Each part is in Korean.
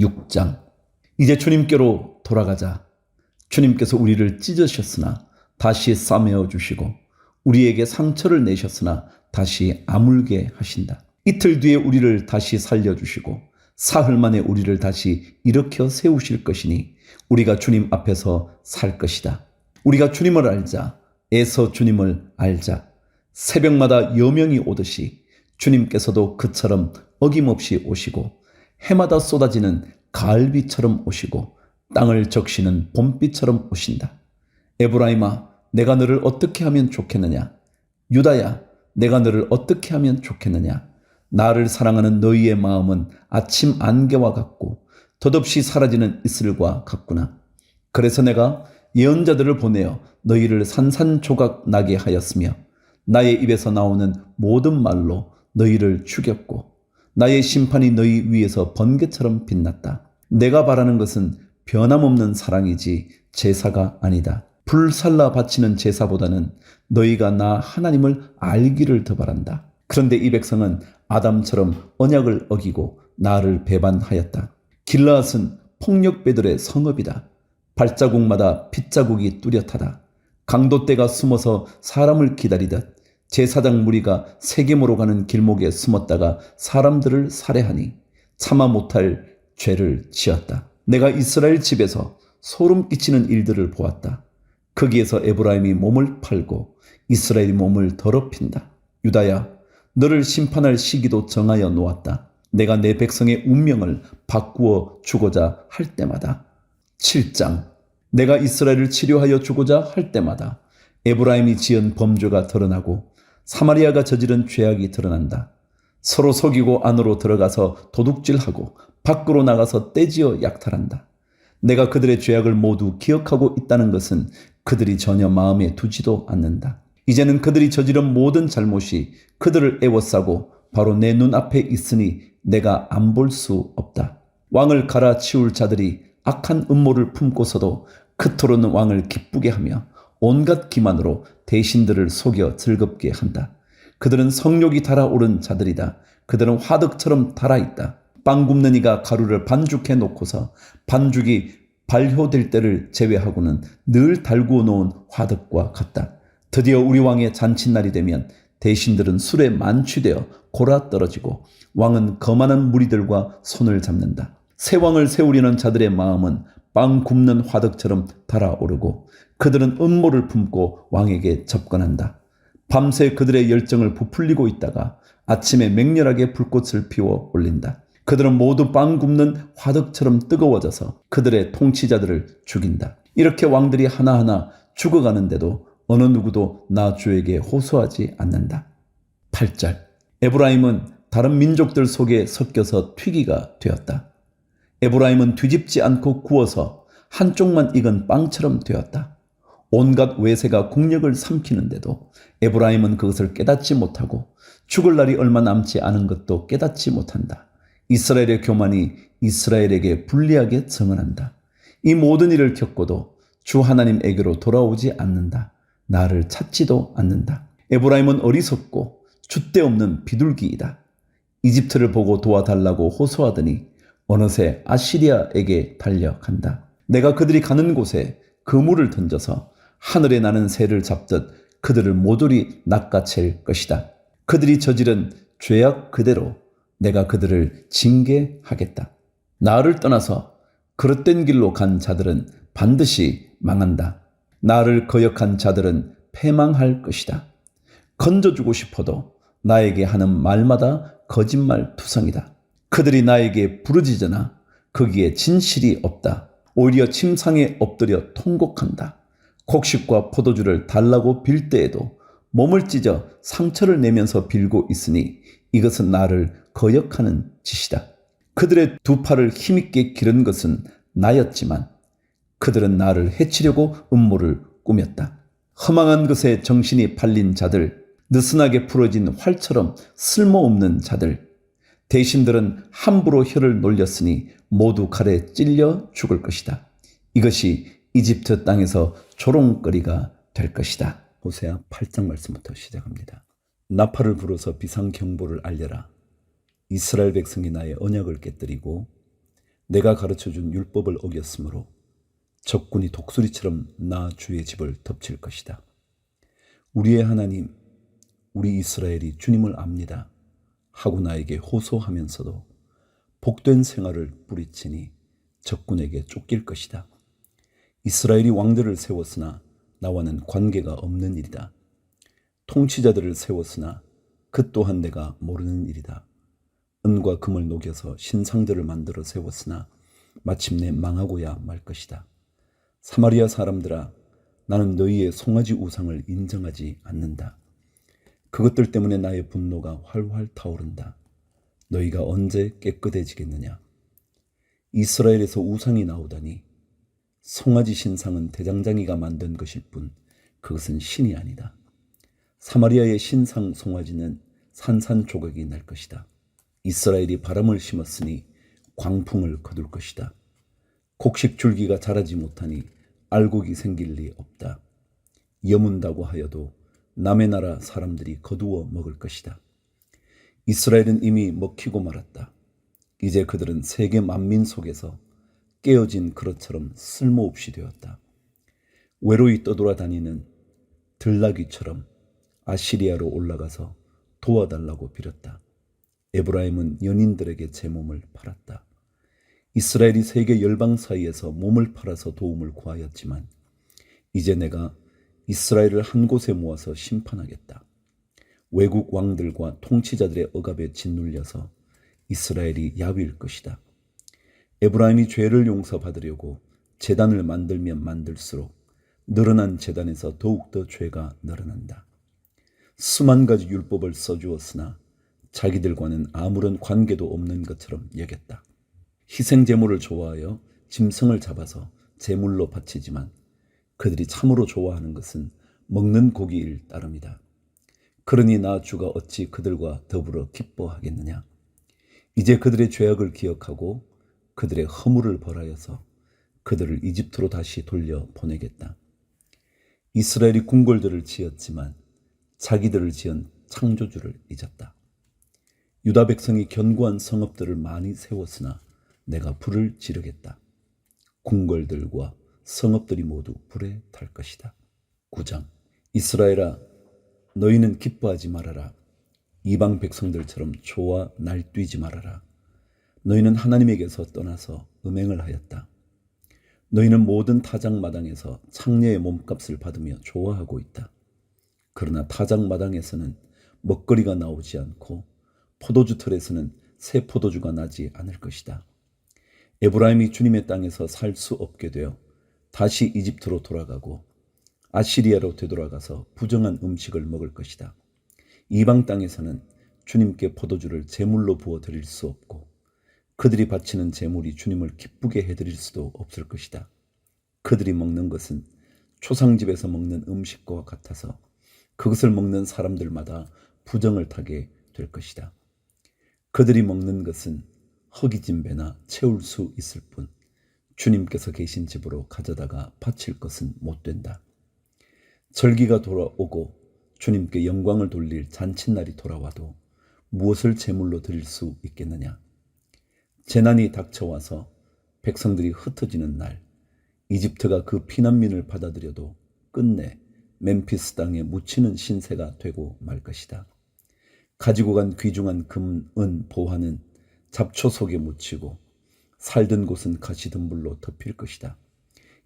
6장. 이제 주님께로 돌아가자. 주님께서 우리를 찢으셨으나 다시 싸매어 주시고 우리에게 상처를 내셨으나 다시 아물게 하신다. 이틀 뒤에 우리를 다시 살려주시고 사흘 만에 우리를 다시 일으켜 세우실 것이니 우리가 주님 앞에서 살 것이다. 우리가 주님을 알자. 애서 주님을 알자. 새벽마다 여명이 오듯이 주님께서도 그처럼 어김없이 오시고 해마다 쏟아지는 가을비처럼 오시고 땅을 적시는 봄비처럼 오신다. 에브라임아, 내가 너를 어떻게 하면 좋겠느냐? 유다야, 내가 너를 어떻게 하면 좋겠느냐? 나를 사랑하는 너희의 마음은 아침 안개와 같고 덧없이 사라지는 이슬과 같구나. 그래서 내가 예언자들을 보내어 너희를 산산조각 나게 하였으며 나의 입에서 나오는 모든 말로 너희를 죽였고 나의 심판이 너희 위에서 번개처럼 빛났다. 내가 바라는 것은 변함없는 사랑이지 제사가 아니다. 불살라 바치는 제사보다는 너희가 나 하나님을 알기를 더 바란다. 그런데 이 백성은 아담처럼 언약을 어기고 나를 배반하였다. 길르앗은 폭력배들의 성읍이다. 발자국마다 핏자국이 뚜렷하다. 강도떼가 숨어서 사람을 기다리듯 제사장 무리가 세겜으로 가는 길목에 숨었다가 사람들을 살해하니 참아 못할 죄를 지었다. 내가 이스라엘 집에서 소름 끼치는 일들을 보았다. 거기에서 에브라임이 몸을 팔고 이스라엘이 몸을 더럽힌다. 유다야, 너를 심판할 시기도 정하여 놓았다. 내가 내 백성의 운명을 바꾸어 주고자 할 때마다. 7장. 내가 이스라엘을 치료하여 주고자 할 때마다 에브라임이 지은 범죄가 드러나고 사마리아가 저지른 죄악이 드러난다. 서로 속이고 안으로 들어가서 도둑질하고 밖으로 나가서 떼지어 약탈한다. 내가 그들의 죄악을 모두 기억하고 있다는 것은 그들이 전혀 마음에 두지도 않는다. 이제는 그들이 저지른 모든 잘못이 그들을 애워싸고 바로 내 눈앞에 있으니 내가 안 볼 수 없다. 왕을 갈아치울 자들이 악한 음모를 품고서도 그토록 왕을 기쁘게 하며 온갖 기만으로 대신들을 속여 즐겁게 한다. 그들은 성욕이 달아오른 자들이다. 그들은 화덕처럼 달아있다. 빵 굽는 이가 가루를 반죽해 놓고서 반죽이 발효될 때를 제외하고는 늘 달구어 놓은 화덕과 같다. 드디어 우리 왕의 잔칫날이 되면 대신들은 술에 만취되어 골아떨어지고 왕은 거만한 무리들과 손을 잡는다. 새 왕을 세우려는 자들의 마음은 빵 굽는 화덕처럼 달아오르고 그들은 음모를 품고 왕에게 접근한다. 밤새 그들의 열정을 부풀리고 있다가 아침에 맹렬하게 불꽃을 피워 올린다. 그들은 모두 빵 굽는 화덕처럼 뜨거워져서 그들의 통치자들을 죽인다. 이렇게 왕들이 하나하나 죽어가는데도 어느 누구도 나 주에게 호소하지 않는다. 8절. 에브라임은 다른 민족들 속에 섞여서 튀기가 되었다. 에브라임은 뒤집지 않고 구워서 한쪽만 익은 빵처럼 되었다. 온갖 외세가 국력을 삼키는데도 에브라임은 그것을 깨닫지 못하고 죽을 날이 얼마 남지 않은 것도 깨닫지 못한다. 이스라엘의 교만이 이스라엘에게 불리하게 증언한다. 이 모든 일을 겪고도 주 하나님에게로 돌아오지 않는다. 나를 찾지도 않는다. 에브라임은 어리석고 줏대없는 비둘기이다. 이집트를 보고 도와달라고 호소하더니 어느새 아시리아에게 달려간다. 내가 그들이 가는 곳에 그물을 던져서 하늘에 나는 새를 잡듯 그들을 모조리 낚아챌 것이다. 그들이 저지른 죄악 그대로 내가 그들을 징계하겠다. 나를 떠나서 그릇된 길로 간 자들은 반드시 망한다. 나를 거역한 자들은 패망할 것이다. 건져주고 싶어도 나에게 하는 말마다 거짓말 투성이다. 그들이 나에게 부르짖으나 거기에 진실이 없다. 오히려 침상에 엎드려 통곡한다. 곡식과 포도주를 달라고 빌 때에도 몸을 찢어 상처를 내면서 빌고 있으니 이것은 나를 거역하는 짓이다. 그들의 두 팔을 힘있게 기른 것은 나였지만 그들은 나를 해치려고 음모를 꾸몄다. 허망한 것에 정신이 팔린 자들, 느슨하게 부러진 활처럼 쓸모없는 자들, 대신들은 함부로 혀를 놀렸으니 모두 칼에 찔려 죽을 것이다. 이것이 이집트 땅에서 조롱거리가 될 것이다. 호세아 8장 말씀부터 시작합니다. 나팔을 불어서 비상경보를 알려라. 이스라엘 백성이 나의 언약을 깨뜨리고 내가 가르쳐준 율법을 어겼으므로 적군이 독수리처럼 나 주의 집을 덮칠 것이다. 우리의 하나님, 우리 이스라엘이 주님을 압니다 하고 나에게 호소하면서도 복된 생활을 뿌리치니 적군에게 쫓길 것이다. 이스라엘이 왕들을 세웠으나 나와는 관계가 없는 일이다. 통치자들을 세웠으나 그 또한 내가 모르는 일이다. 은과 금을 녹여서 신상들을 만들어 세웠으나 마침내 망하고야 말 것이다. 사마리아 사람들아, 나는 너희의 송아지 우상을 인정하지 않는다. 그것들 때문에 나의 분노가 활활 타오른다. 너희가 언제 깨끗해지겠느냐? 이스라엘에서 우상이 나오다니 송아지 신상은 대장장이가 만든 것일 뿐 그것은 신이 아니다. 사마리아의 신상 송아지는 산산조각이 날 것이다. 이스라엘이 바람을 심었으니 광풍을 거둘 것이다. 곡식 줄기가 자라지 못하니 알곡이 생길 리 없다. 여문다고 하여도 남의 나라 사람들이 거두어 먹을 것이다. 이스라엘은 이미 먹히고 말았다. 이제 그들은 세계 만민 속에서 깨어진 그릇처럼 쓸모없이 되었다. 외로이 떠돌아다니는 들나귀처럼 아시리아로 올라가서 도와달라고 빌었다. 에브라임은 연인들에게 제 몸을 팔았다. 이스라엘이 세계 열방 사이에서 몸을 팔아서 도움을 구하였지만 이제 내가 이스라엘을 한 곳에 모아서 심판하겠다. 외국 왕들과 통치자들의 억압에 짓눌려서 이스라엘이 야위일 것이다. 에브라임이 죄를 용서받으려고 제단을 만들면 만들수록 늘어난 제단에서 더욱더 죄가 늘어난다. 수만 가지 율법을 써주었으나 자기들과는 아무런 관계도 없는 것처럼 여겼다. 희생제물을 좋아하여 짐승을 잡아서 제물로 바치지만 그들이 참으로 좋아하는 것은 먹는 고기일 따름이다. 그러니 나 주가 어찌 그들과 더불어 기뻐하겠느냐? 이제 그들의 죄악을 기억하고 그들의 허물을 벌하여서 그들을 이집트로 다시 돌려 보내겠다. 이스라엘이 궁궐들을 지었지만 자기들을 지은 창조주를 잊었다. 유다 백성이 견고한 성읍들을 많이 세웠으나 내가 불을 지르겠다. 궁궐들과 성읍들이 모두 불에 탈 것이다. 9장. 이스라엘아, 너희는 기뻐하지 말아라. 이방 백성들처럼 좋아 날뛰지 말아라. 너희는 하나님에게서 떠나서 음행을 하였다. 너희는 모든 타작마당에서 창녀의 몸값을 받으며 좋아하고 있다. 그러나 타작마당에서는 먹거리가 나오지 않고 포도주 틀에서는 새 포도주가 나지 않을 것이다. 에브라임이 주님의 땅에서 살 수 없게 되어 다시 이집트로 돌아가고 아시리아로 되돌아가서 부정한 음식을 먹을 것이다. 이방 땅에서는 주님께 포도주를 제물로 부어 드릴 수 없고 그들이 바치는 제물이 주님을 기쁘게 해드릴 수도 없을 것이다. 그들이 먹는 것은 초상집에서 먹는 음식과 같아서 그것을 먹는 사람들마다 부정을 타게 될 것이다. 그들이 먹는 것은 허기진 배나 채울 수 있을 뿐 주님께서 계신 집으로 가져다가 바칠 것은 못 된다. 절기가 돌아오고 주님께 영광을 돌릴 잔칫날이 돌아와도 무엇을 제물로 드릴 수 있겠느냐? 재난이 닥쳐와서 백성들이 흩어지는 날, 이집트가 그 피난민을 받아들여도 끝내 멤피스 땅에 묻히는 신세가 되고 말 것이다. 가지고 간 귀중한 금, 은, 보화는 잡초 속에 묻히고 살던 곳은 가시덤불로 덮일 것이다.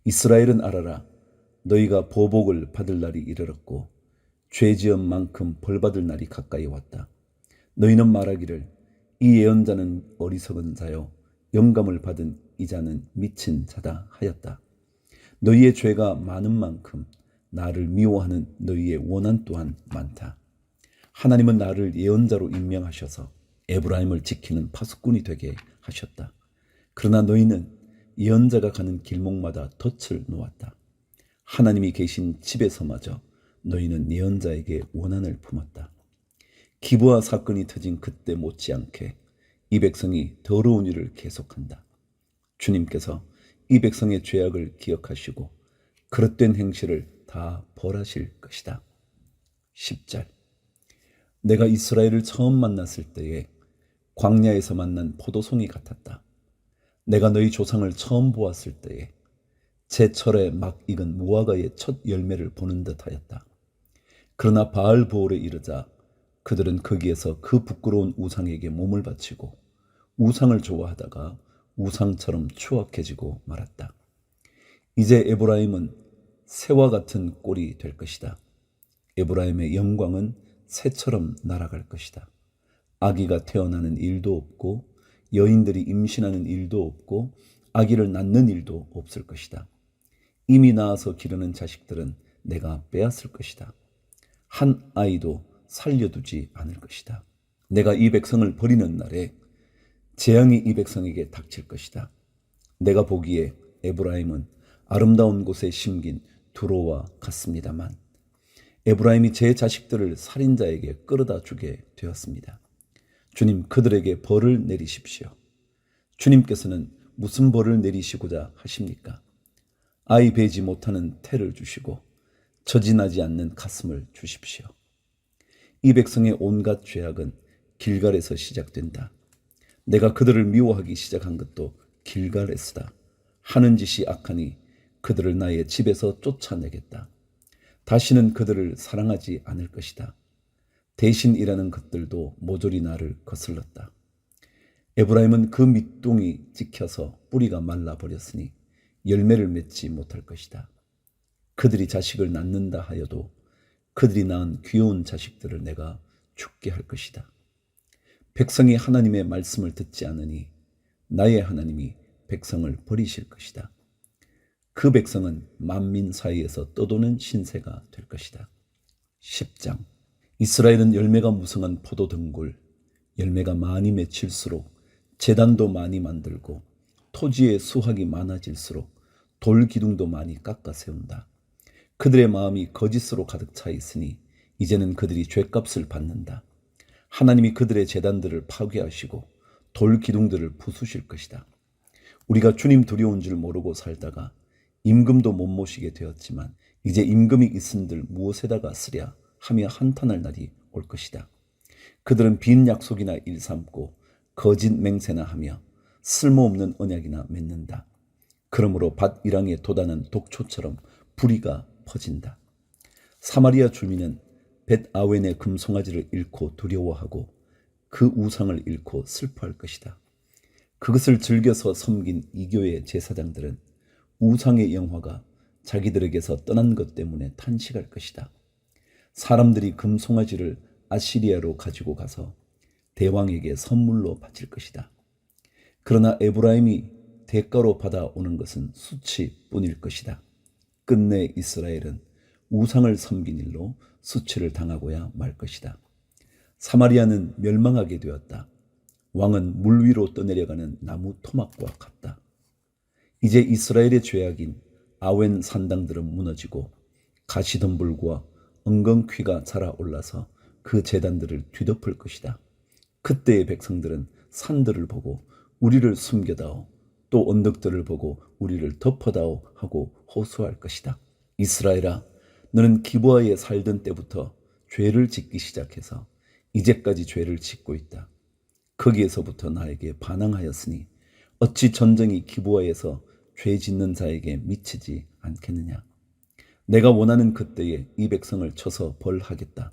이스라엘은 알아라. 너희가 보복을 받을 날이 이르렀고 죄 지은 만큼 벌받을 날이 가까이 왔다. 너희는 말하기를 이 예언자는 어리석은 자요 영감을 받은 이 자는 미친 자다 하였다. 너희의 죄가 많은 만큼 나를 미워하는 너희의 원한 또한 많다. 하나님은 나를 예언자로 임명하셔서 에브라임을 지키는 파수꾼이 되게 하셨다. 그러나 너희는 예언자가 가는 길목마다 덫을 놓았다. 하나님이 계신 집에서마저 너희는 예언자에게 원한을 품었다. 기브아 사건이 터진 그때 못지않게 이 백성이 더러운 일을 계속한다. 주님께서 이 백성의 죄악을 기억하시고 그릇된 행실을 다 벌하실 것이다. 10절. 내가 이스라엘을 처음 만났을 때에 광야에서 만난 포도송이 같았다. 내가 너희 조상을 처음 보았을 때에 제철에 막 익은 무화과의 첫 열매를 보는 듯하였다. 그러나 바알보올에 이르자 그들은 거기에서 그 부끄러운 우상에게 몸을 바치고 우상을 좋아하다가 우상처럼 추악해지고 말았다. 이제 에브라임은 새와 같은 꼴이 될 것이다. 에브라임의 영광은 새처럼 날아갈 것이다. 아기가 태어나는 일도 없고 여인들이 임신하는 일도 없고 아기를 낳는 일도 없을 것이다. 이미 낳아서 기르는 자식들은 내가 빼앗을 것이다. 한 아이도 살려두지 않을 것이다. 내가 이 백성을 버리는 날에 재앙이 이 백성에게 닥칠 것이다. 내가 보기에 에브라임은 아름다운 곳에 심긴 두로와 같습니다만 에브라임이 제 자식들을 살인자에게 끌어다 주게 되었습니다. 주님, 그들에게 벌을 내리십시오. 주님께서는 무슨 벌을 내리시고자 하십니까? 아이 베지 못하는 태를 주시고 처진하지 않는 가슴을 주십시오. 이 백성의 온갖 죄악은 길갈에서 시작된다. 내가 그들을 미워하기 시작한 것도 길갈에서다. 하는 짓이 악하니 그들을 나의 집에서 쫓아내겠다. 다시는 그들을 사랑하지 않을 것이다. 대신 일하는 것들도 모조리 나를 거슬렀다. 에브라임은 그 밑둥이 찍혀서 뿌리가 말라버렸으니 열매를 맺지 못할 것이다. 그들이 자식을 낳는다 하여도 그들이 낳은 귀여운 자식들을 내가 죽게 할 것이다. 백성이 하나님의 말씀을 듣지 않으니 나의 하나님이 백성을 버리실 것이다. 그 백성은 만민 사이에서 떠도는 신세가 될 것이다. 10장. 이스라엘은 열매가 무성한 포도 등굴, 열매가 많이 맺힐수록 제단도 많이 만들고 토지에 수확이 많아질수록 돌 기둥도 많이 깎아 세운다. 그들의 마음이 거짓으로 가득 차 있으니 이제는 그들이 죗값을 받는다. 하나님이 그들의 제단들을 파괴하시고 돌 기둥들을 부수실 것이다. 우리가 주님 두려운 줄 모르고 살다가 임금도 못 모시게 되었지만 이제 임금이 있은들 무엇에다가 쓰랴 하며 한탄할 날이 올 것이다. 그들은 빈 약속이나 일삼고 거짓 맹세나 하며 쓸모없는 언약이나 맺는다. 그러므로 밭 이랑에 돋아난 독초처럼 불의가 퍼진다. 사마리아 주민은 벳아웬의 금송아지를 잃고 두려워하고 그 우상을 잃고 슬퍼할 것이다. 그것을 즐겨서 섬긴 이교의 제사장들은 우상의 영화가 자기들에게서 떠난 것 때문에 탄식할 것이다. 사람들이 금송아지를 아시리아로 가지고 가서 대왕에게 선물로 바칠 것이다. 그러나 에브라임이 대가로 받아오는 것은 수치뿐일 것이다. 끝내 이스라엘은 우상을 섬긴 일로 수치를 당하고야 말 것이다. 사마리아는 멸망하게 되었다. 왕은 물 위로 떠내려가는 나무 토막과 같다. 이제 이스라엘의 죄악인 아웬 산당들은 무너지고 가시덤불과 엉겅퀴가 자라올라서 그 제단들을 뒤덮을 것이다. 그때의 백성들은 산들을 보고 우리를 숨겨다오, 또 언덕들을 보고 우리를 덮어다오 하고 호소할 것이다. 이스라엘아, 너는 기브아에 살던 때부터 죄를 짓기 시작해서 이제까지 죄를 짓고 있다. 거기에서부터 나에게 반항하였으니 어찌 전쟁이 기브아에서 죄 짓는 자에게 미치지 않겠느냐. 내가 원하는 그때에 이 백성을 쳐서 벌하겠다.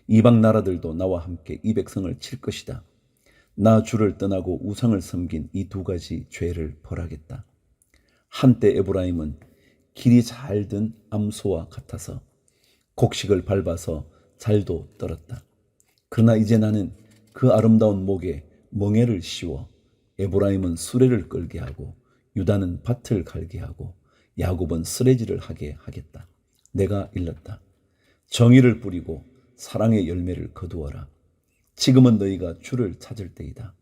이방 나라들도 나와 함께 이 백성을 칠 것이다. 나 주를 떠나고 우상을 섬긴 이 두 가지 죄를 벌하겠다. 한때 에브라임은 길이 잘 든 암소와 같아서 곡식을 밟아서 잘도 떨었다. 그러나 이제 나는 그 아름다운 목에 멍에를 씌워 에브라임은 수레를 끌게 하고 유다는 밭을 갈게 하고 야곱은 쓰레기를 하게 하겠다. 내가 일렀다. 정의를 뿌리고 사랑의 열매를 거두어라. 지금은 너희가 주를 찾을 때이다.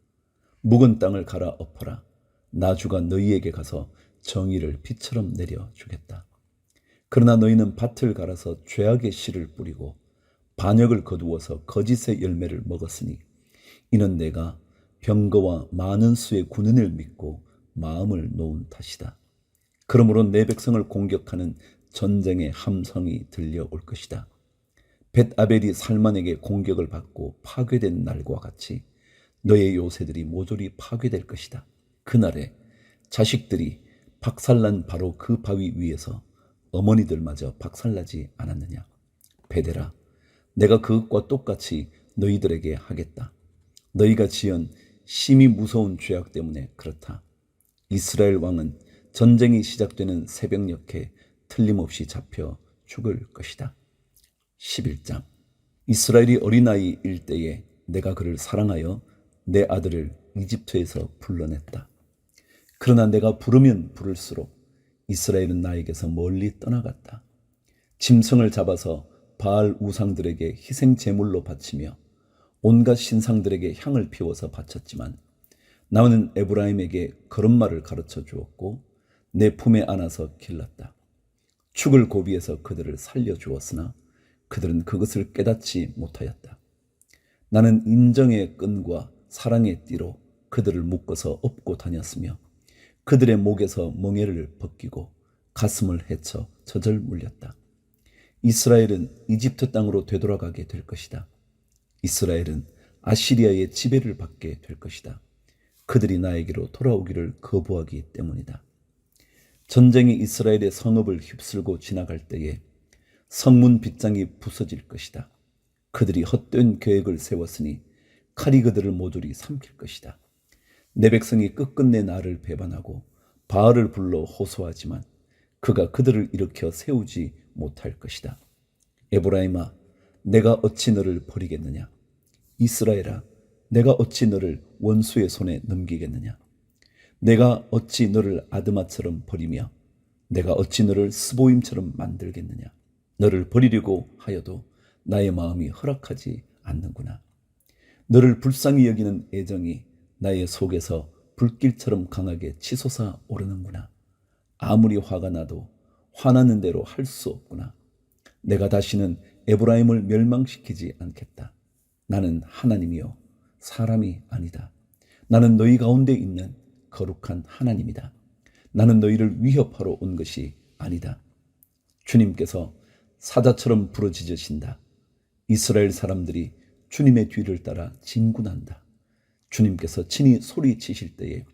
묵은 땅을 갈아 엎어라. 나 주가 너희에게 가서 정의를 비처럼 내려주겠다. 그러나 너희는 밭을 갈아서 죄악의 씨를 뿌리고 반역을 거두어서 거짓의 열매를 먹었으니 이는 내가 병거와 많은 수의 군인을 믿고 마음을 놓은 탓이다. 그러므로 내 백성을 공격하는 전쟁의 함성이 들려올 것이다. 벳아벨이 살만에게 공격을 받고 파괴된 날과 같이 너의 요새들이 모조리 파괴될 것이다. 그날에 자식들이 박살난 바로 그 바위 위에서 어머니들마저 박살나지 않았느냐? 베델아, 내가 그것과 똑같이 너희들에게 하겠다. 너희가 지은 심히 무서운 죄악 때문에 그렇다. 이스라엘 왕은 전쟁이 시작되는 새벽녘에 틀림없이 잡혀 죽을 것이다. 11장. 이스라엘이 어린아이일 때에 내가 그를 사랑하여 내 아들을 이집트에서 불러냈다. 그러나 내가 부르면 부를수록 이스라엘은 나에게서 멀리 떠나갔다. 짐승을 잡아서 바알 우상들에게 희생 제물로 바치며 온갖 신상들에게 향을 피워서 바쳤지만 나는 에브라임에게 걸음마를 가르쳐 주었고 내 품에 안아서 길렀다. 축을 고비해서 그들을 살려주었으나 그들은 그것을 깨닫지 못하였다. 나는 인정의 끈과 사랑의 띠로 그들을 묶어서 업고 다녔으며 그들의 목에서 멍에를 벗기고 가슴을 헤쳐 젖을 물렸다. 이스라엘은 이집트 땅으로 되돌아가게 될 것이다. 이스라엘은 아시리아의 지배를 받게 될 것이다. 그들이 나에게로 돌아오기를 거부하기 때문이다. 전쟁이 이스라엘의 성읍을 휩쓸고 지나갈 때에 성문 빗장이 부서질 것이다. 그들이 헛된 계획을 세웠으니 칼이 그들을 모조리 삼킬 것이다. 내 백성이 끝끝내 나를 배반하고 바알을 불러 호소하지만 그가 그들을 일으켜 세우지 못할 것이다. 에브라임아, 내가 어찌 너를 버리겠느냐? 이스라엘아, 내가 어찌 너를 원수의 손에 넘기겠느냐? 내가 어찌 너를 아드마처럼 버리며 내가 어찌 너를 스보임처럼 만들겠느냐? 너를 버리려고 하여도 나의 마음이 허락하지 않는구나. 너를 불쌍히 여기는 애정이 나의 속에서 불길처럼 강하게 치솟아 오르는구나. 아무리 화가 나도 화나는 대로 할 수 없구나. 내가 다시는 에브라임을 멸망시키지 않겠다. 나는 하나님이요 사람이 아니다. 나는 너희 가운데 있는 거룩한 하나님이다. 나는 너희를 위협하러 온 것이 아니다. 주님께서 사자처럼 부르짖으신다. 이스라엘 사람들이 주님의 뒤를 따라 진군한다. 주님께서 친히 소리치실 때에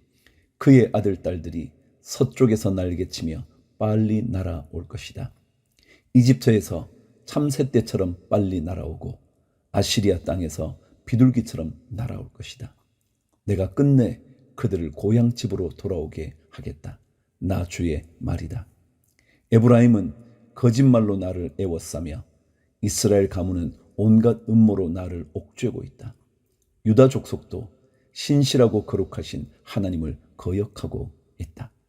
그의 아들 딸들이 서쪽에서 날개치며 빨리 날아올 것이다. 이집트에서 참새떼처럼 빨리 날아오고 아시리아 땅에서 비둘기처럼 날아올 것이다. 내가 끝내 그들을 고향집으로 돌아오게 하겠다. 나 주의 말이다. 에브라임은 거짓말로 나를 애워싸며 이스라엘 가문은 온갖 음모로 나를 옥죄고 있다. 유다 족속도 신실하고 거룩하신 하나님을 거역하고 있다.